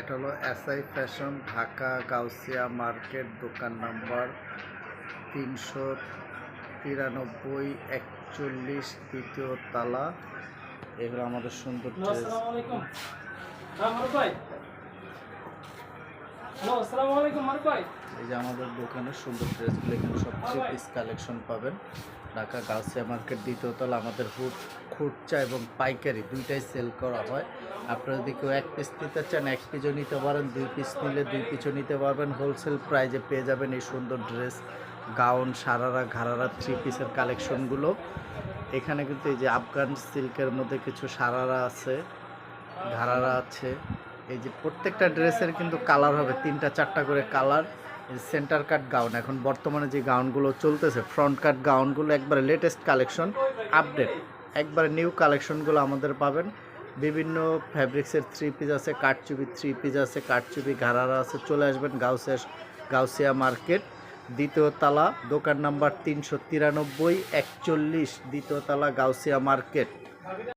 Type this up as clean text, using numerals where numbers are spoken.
এটা হলো SI fashion, Dhaka Gausia market, দোকান নাম্বার 393 41 দ্বিতীয় তালা। এগুলো আমাদের সুন্দর ড্রেস। এই যে আমাদের দোকানের সুন্দর ড্রেসগুলো, এখানে সব 3 পিস কালেকশন পাবেন। ঢাকা গাউসিয়া মার্কেট দ্বিতীয় তলা। আমাদের খুচরা এবং পাইকারি দুইটাই সেল করা হয়। আপনারা যদি কেউ 1 পিস নিতে চান 1 পিসও নিতে পারেন, 2 পিস নিলে 2 পিসও নিতে পারবেন। হোলসেল প্রাইজে পেয়ে যাবেন এই সুন্দর ড্রেস, গাউন, সারারা, ঘাড়ারা 3 পিসের কালেকশনগুলো। এখানে কিন্তু এই যে আফগান সিল্কের মধ্যে কিছু সারারা আছে, ঘাড়ারা আছে। এই যে প্রত্যেকটা ড্রেসের কিন্তু কালার হবে 3টা 4টা করে কালার। সেন্টার কাট গাউন, এখন বর্তমানে যে গাউনগুলো চলতেছে ফ্রন্ট কাট গাউনগুলো একবারে লেটেস্ট কালেকশন, আপডেট একবারে নিউ কালেকশনগুলো আমাদের পাবেন। বিভিন্ন ফ্যাব্রিক্সের 3 পিস আছে, কাটচুপি 3 পিস আছে, কাটচুপি ঘাড়ারা আছে। চলে আসবেন গাউসিয়া মার্কেট দ্বিতীয় তালা, দোকান নাম্বার 393 41 দ্বিতীয় তালা, গাউসিয়া মার্কেট।